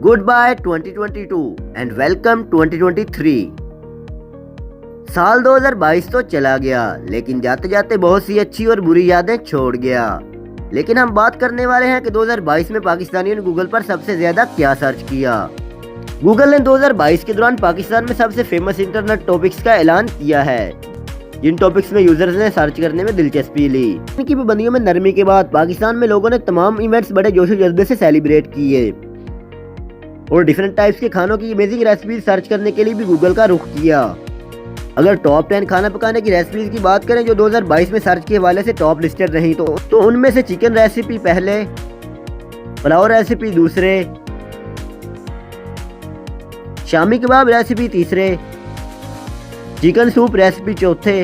Good bye 2022 and welcome 2023। साल 2022 तो चला गया, लेकिन जाते जाते बहुत सी अच्छी और बुरी यादें छोड़ गया। लेकिन हम बात करने वाले हैं कि 2022 में पाकिस्तानियों ने गूगल पर सबसे ज्यादा क्या सर्च किया। गूगल ने 2022 के दौरान पाकिस्तान में सबसे फेमस इंटरनेट टॉपिक्स का ऐलान किया है, जिन टॉपिक्स में यूजर्स ने सर्च करने में दिलचस्पी ली। इनकी पाबंदियों में नरमी के बाद पाकिस्तान में लोगों ने तमाम इवेंट्स बड़े जोशो जज्बे से सेलिब्रेट किए और डिफरेंट टाइप्स के खानों की अमेजिंग रेसिपीज सर्च करने के लिए भी गूगल का रुख किया। अगर टॉप 10 खाना पकाने की रेसिपीज की बात करें जो 2022 में सर्च के हवाले से टॉप लिस्टेड रही तो उनमें से चिकन रेसिपी पहले, पुलाव रेसिपी दूसरे, शामी कबाब रेसिपी तीसरे, चिकन सूप रेसिपी चौथे,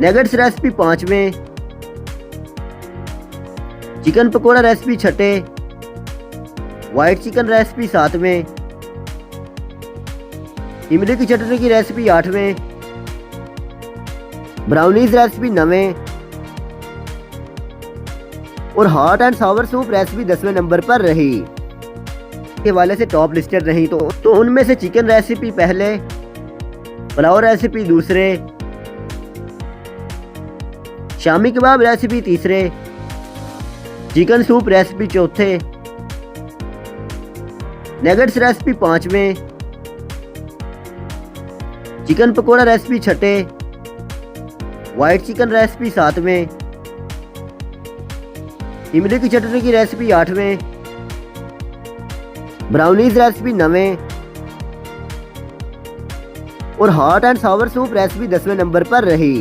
नगेट्स रेसिपी पांचवें, चिकन पकोड़ा रेसिपी छठे, व्हाइट चिकन रेसिपी सातवें, इमली की चटनी की रेसिपी आठवें, ब्राउनीज रेसिपी नवें और hot and sour soup recipe 10वें नंबर पर रही। के हवाले से टॉप लिस्टेड रही तो उनमें से चिकन रेसिपी पहले, पुलाव रेसिपी दूसरे, शामी कबाब रेसिपी तीसरे, चिकन सूप रेसिपी चौथे, नगेट्स रेसिपी पांचवें, चिकन पकोड़ा रेसिपी छठे, व्हाइट चिकन रेसिपी सातवें, इमली की चटनी की रेसिपी आठवें, ब्राउनीज रेसिपी नवें और hot and sour soup recipe 10वें नंबर पर रही।